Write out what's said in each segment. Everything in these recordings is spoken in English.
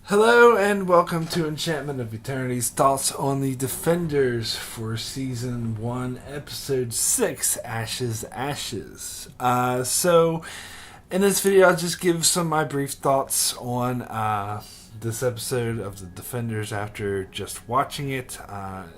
Hello and welcome to Enchantment of Eternity's thoughts on the Defenders for Season 1, Episode 6, Ashes, Ashes. In this video I'll just give some of my brief thoughts on this episode of the Defenders after just watching it.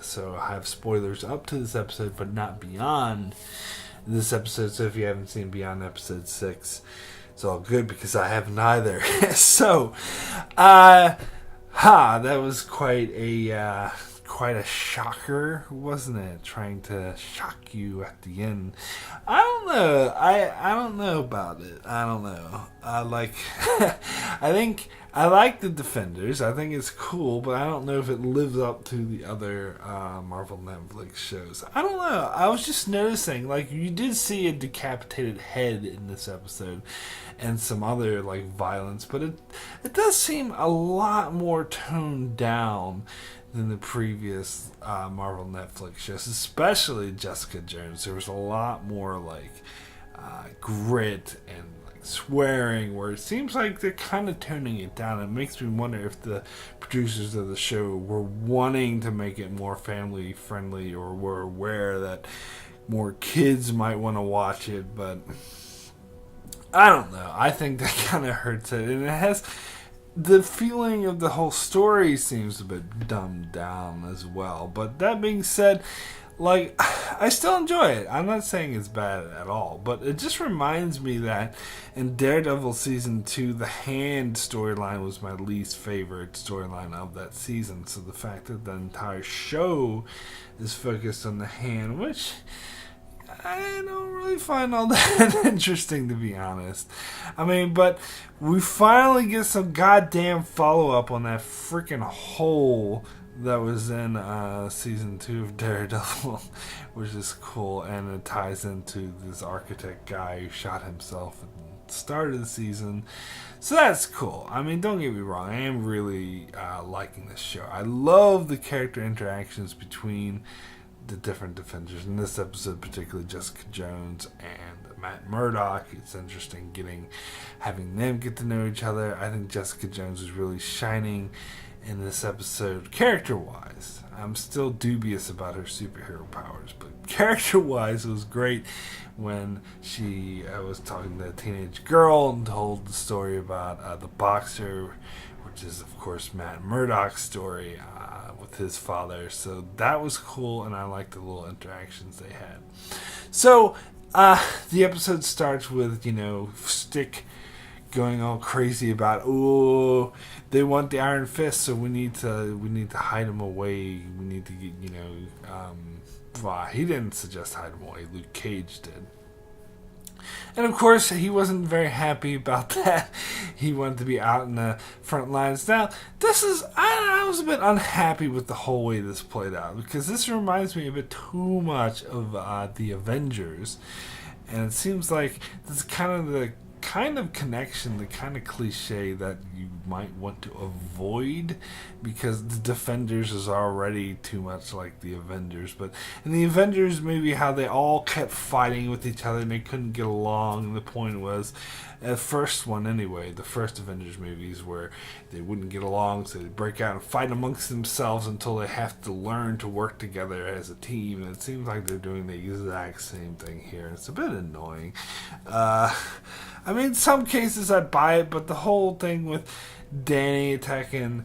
So I have spoilers up to this episode but not beyond this episode, so if you haven't seen beyond Episode 6, it's all good because I haven't either. That was quite a shocker, wasn't it? Trying to shock you at the end. I don't know. I don't know about it. I don't know. I think I like the Defenders. I think it's cool, but I don't know if it lives up to the other Marvel Netflix shows. I don't know. I was just noticing, you did see a decapitated head in this episode and some other violence, but it does seem a lot more toned down than the previous Marvel Netflix shows, especially Jessica Jones. There was a lot more grit and swearing, where it seems like they're kind of toning it down. It makes me wonder if the producers of the show were wanting to make it more family friendly, or were aware that more kids might want to watch it, but I don't know. I think that kind of hurts it, and it has the feeling of the whole story seems a bit dumbed down as well. But that being said, I still enjoy it. I'm not saying it's bad at all, but it just reminds me that in Daredevil Season 2, the Hand storyline was my least favorite storyline of that season. So the fact that the entire show is focused on the Hand, which I don't really find all that interesting, to be honest. But we finally get some goddamn follow-up on that freaking hole that was in Season 2 of Daredevil, which is cool, and it ties into this architect guy who shot himself at the start of the season. So that's cool. Don't get me wrong, I am really liking this show. I love the character interactions between the different Defenders. In this episode, particularly Jessica Jones and Matt Murdock. It's interesting having them get to know each other. I think Jessica Jones is really shining in this episode, character-wise. I'm still dubious about her superhero powers, but character-wise, it was great when she was talking to a teenage girl and told the story about the boxer, which is, of course, Matt Murdock's story with his father. So that was cool, and I liked the little interactions they had. So the episode starts with, Stick going all crazy about, they want the Iron Fist, so we need to hide him away. We need to get, he didn't suggest hide him away. Luke Cage did. And of course, he wasn't very happy about that. He wanted to be out in the front lines. Now, I was a bit unhappy with the whole way this played out, because this reminds me a bit too much of the Avengers. And it seems like this is the kind of connection, the kind of cliche that you might want to avoid, because the Defenders is already too much like the Avengers. But in the Avengers movie, how they all kept fighting with each other and they couldn't get along, and the point was, the first one anyway, the first Avengers movies, where they wouldn't get along, so they'd break out and fight amongst themselves until they have to learn to work together as a team. And it seems like they're doing the exact same thing here. It's a bit annoying. In some cases I buy it, but the whole thing with Danny attacking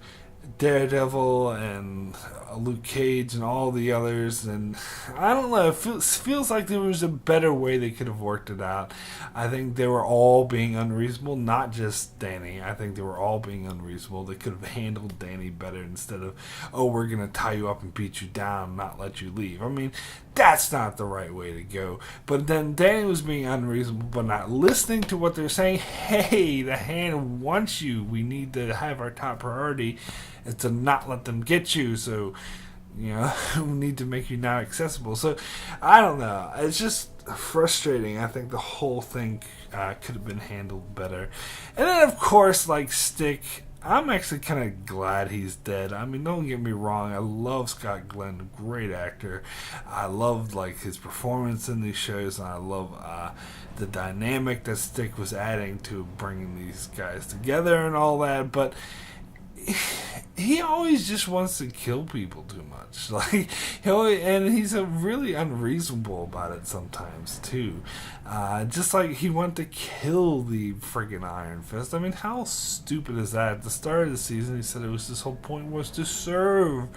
Daredevil and Luke Cage and all the others, and I don't know, it feels like there was a better way they could have worked it out. I think they were all being unreasonable, not just Danny. I think they were all being unreasonable. They could have handled Danny better instead of, we're going to tie you up and beat you down and not let you leave. That's not the right way to go. But then Danny was being unreasonable, but not listening to what they're saying. Hey, the Hand wants you. We need to have our top priority is to not let them get you. So, we need to make you not accessible. So, I don't know. It's just frustrating. I think the whole thing could have been handled better. And then, of course, Stick, I'm actually kind of glad he's dead. Don't get me wrong. I love Scott Glenn, great actor. I loved his performance in these shows, and I love the dynamic that Stick was adding to bringing these guys together and all that. But he always just wants to kill people too much. Like and he's really unreasonable about it sometimes too. Just like he wanted to kill the freaking Iron Fist. I mean, how stupid is that? At the start of the season, he said his whole point was to serve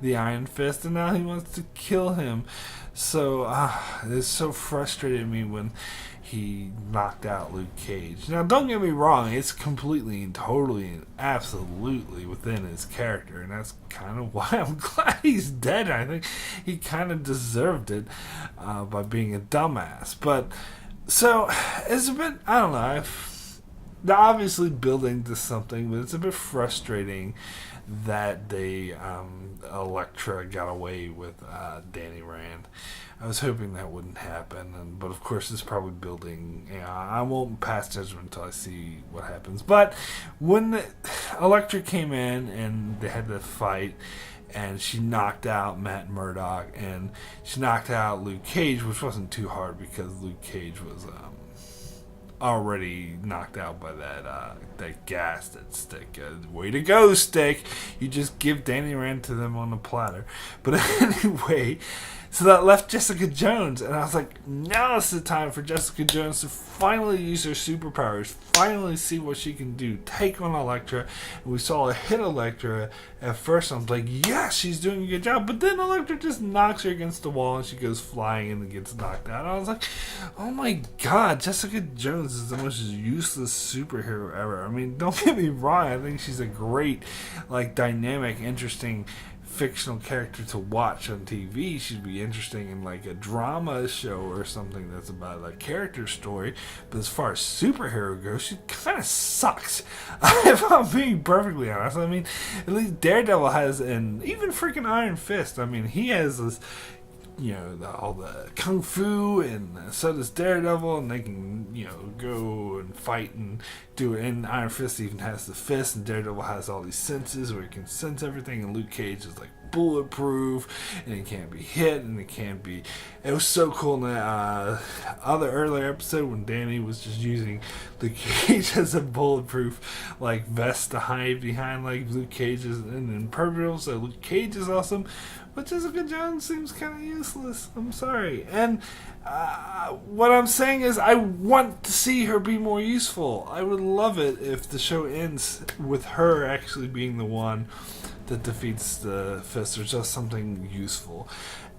the Iron Fist, and now he wants to kill him. So it so frustrated me when he knocked out Luke Cage. Now, don't get me wrong, it's completely and totally and absolutely within his character, and that's kind of why I'm glad he's dead. I think he kind of deserved it by being a dumbass. But, so, it's a bit, I don't know, they're obviously building to something, but it's a bit frustrating that Elektra got away with Danny Rand. I was hoping that wouldn't happen, but of course it's probably building. I won't pass judgment until I see what happens. But when Elektra came in and they had the fight, and she knocked out Matt Murdock, and she knocked out Luke Cage, which wasn't too hard because Luke Cage was already knocked out by that gas, that stick. Way to go, stick! You just give Danny Rand to them on a platter. But anyway, so that left Jessica Jones, and I was like, now's the time for Jessica Jones to finally use her superpowers, finally see what she can do, take on Elektra. And we saw her hit Elektra. At first I was like, yes, she's doing a good job, but then Elektra just knocks her against the wall and she goes flying and gets knocked out. And I was like, oh my god, Jessica Jones is the most useless superhero ever. I mean, don't get me wrong, I think she's a great, like, dynamic, interesting fictional character to watch on TV. She'd be interesting in like a drama show or something that's about a character story. But as far as superhero goes, she kind of sucks. If I'm being perfectly honest, I mean, at least Daredevil has, and even freaking Iron Fist. I mean, he has this, all the kung fu, and so does Daredevil, and they can, go and fight and do it. And Iron Fist even has the fist, and Daredevil has all these senses where he can sense everything, and Luke Cage is like bulletproof, and it can't be hit, and it was so cool in that other earlier episode when Danny was just using Luke Cage as a bulletproof like vest to hide behind, like Luke Cage is impermeable, so Luke Cage is awesome, but Jessica Jones seems kind of useless. I'm sorry. And what I'm saying is I want to see her be more useful. I would love it if the show ends with her actually being the one that defeats the Fist, or just something useful.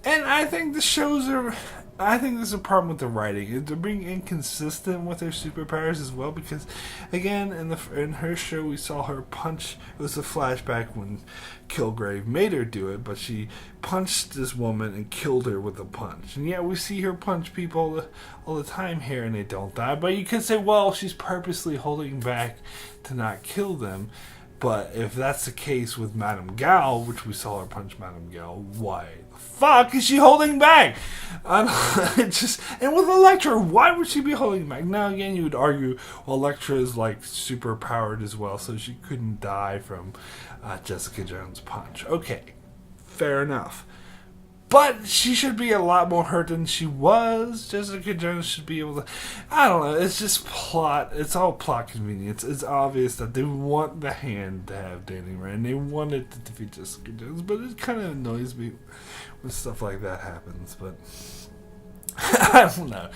And I think I think there's a problem with the writing. They're being inconsistent with their superpowers as well, because again, in her show we saw her punch. It was a flashback when Kilgrave made her do it, but she punched this woman and killed her with a punch. And yet we see her punch people all the time here and they don't die. But you could say, well, she's purposely holding back to not kill them. But if that's the case with Madame Gao, which we saw her punch Madame Gao, why the fuck is she holding back? And with Elektra, why would she be holding back? Now again, you would argue, well, Elektra is like super powered as well, so she couldn't die from Jessica Jones' punch. Okay, fair enough. But she should be a lot more hurt than she was. Jessica Jones should be able to... I don't know. It's just plot. It's all plot convenience. It's obvious that they want the Hand to have Danny Rand. They want it to defeat Jessica Jones. But it kind of annoys me when stuff like that happens. But I don't know.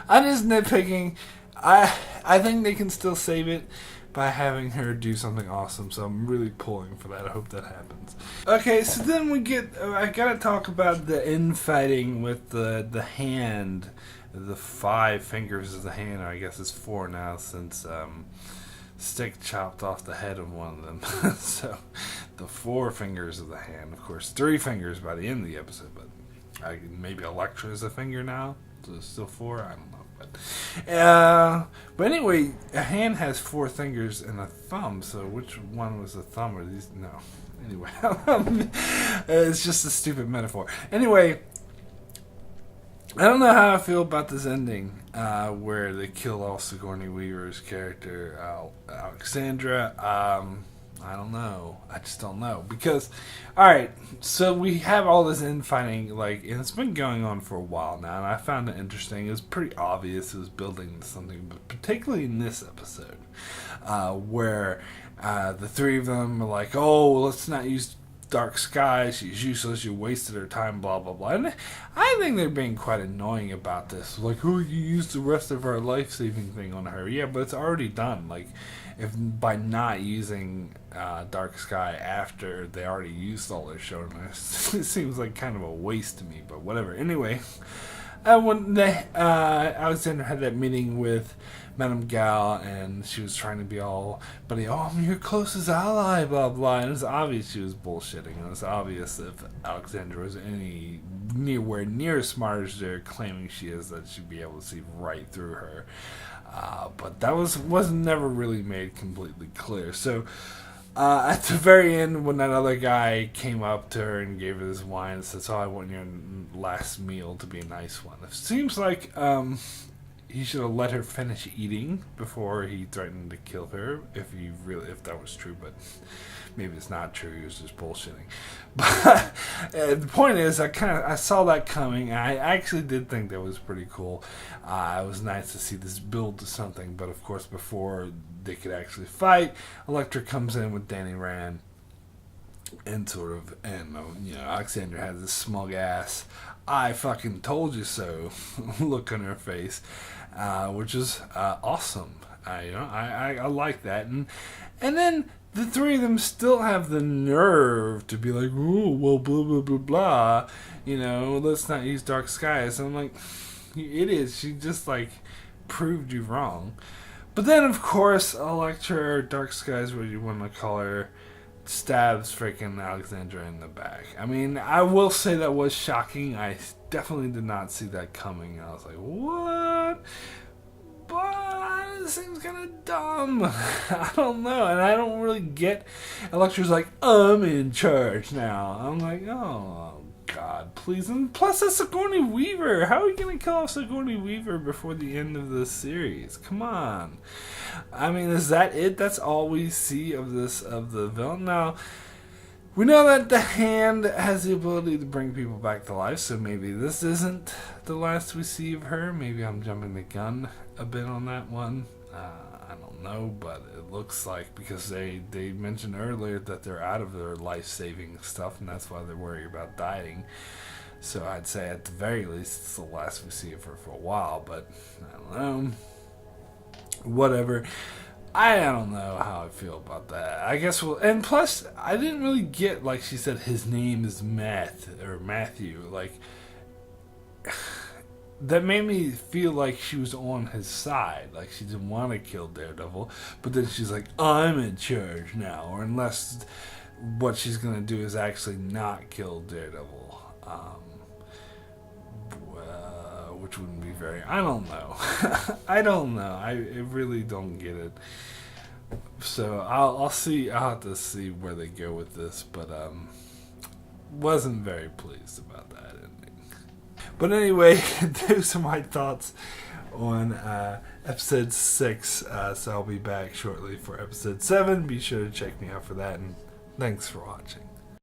I'm just nitpicking. I think they can still save it by having her do something awesome, so I'm really pulling for that. I hope that happens. Okay, so then I gotta talk about the infighting with the Hand, the 5 fingers of the Hand, or I guess it's 4 now, since Stick chopped off the head of one of them. So, the 4 fingers of the Hand, of course, 3 fingers by the end of the episode, but maybe Elektra is a finger now, so it's still 4, I don't know. But anyway, a hand has 4 fingers and a thumb, so which one was the thumb? Or these? No. Anyway, it's just a stupid metaphor. Anyway, I don't know how I feel about this ending, where they kill off Sigourney Weaver's character, Alexandra. I don't know. I just don't know. Because, alright, so we have all this infighting, like, and it's been going on for a while now, and I found it interesting. It was pretty obvious it was building to something, but particularly in this episode, where the three of them are like, oh, let's not use Dark Sky, she's useless, you wasted her time, blah, blah, blah. And I think they're being quite annoying about this. Like, oh, you used the rest of our life-saving thing on her. Yeah, but it's already done. Like, if by not using Dark Sky after they already used all their showness, it seems like kind of a waste to me, but whatever. Anyway, when Alexander had that meeting with Madame Gal, and she was trying to be all, buddy, oh, I'm your closest ally, blah, blah, and it's obvious she was bullshitting. It was obvious if Alexandra was anywhere near as smart as they're claiming she is, that she'd be able to see right through her. But that was never really made completely clear. So at the very end, when that other guy came up to her and gave her this wine and says, oh, I want your last meal to be a nice one. It seems like he should have let her finish eating before he threatened to kill her, if that was true, but maybe it's not true, he was just bullshitting. But the point is, I saw that coming, and I actually did think that was pretty cool. It was nice to see this build to something, but of course before they could actually fight, Elektra comes in with Danny Rand, and Alexandra has this smug ass, I fucking told you so look on her face, which is awesome. I like that, and then the three of them still have the nerve to be like, oh, well, blah blah blah blah, let's not use Dark Skies. And I'm like, it is. She just like proved you wrong. But then, of course, Elektra, or Dark Skies, what you want to call her, stabs freaking Alexandra in the back. I mean, I will say that was shocking. I definitely did not see that coming. I was like, what? But it seems kind of dumb. I don't know. And I don't really get... Elektra's like, I'm in charge now. I'm like, oh, God, please. And plus, it's Sigourney Weaver. How are we going to kill off Sigourney Weaver before the end of the series? Come on. I mean, is that it? That's all we see of the villain? Now, we know that the Hand has the ability to bring people back to life, so maybe this isn't the last we see of her. Maybe I'm jumping the gun a bit on that one. I don't know, but it looks like, because they mentioned earlier that they're out of their life-saving stuff, and that's why they're worried about dying. So I'd say at the very least it's the last we see of her for a while, but I don't know. Whatever. I don't know how I feel about that. I guess and plus, I didn't really get, like she said, his name is Matthew. Like, that made me feel like she was on his side. Like, she didn't want to kill Daredevil, but then she's like, I'm in charge now. Or unless what she's going to do is actually not kill Daredevil. Which wouldn't be very... I don't know. I don't know. I really don't get it. So I'll see. I'll have to see where they go with this, but wasn't very pleased about that ending. But anyway, those are my thoughts on episode 6. So I'll be back shortly for episode 7. Be sure to check me out for that, and thanks for watching.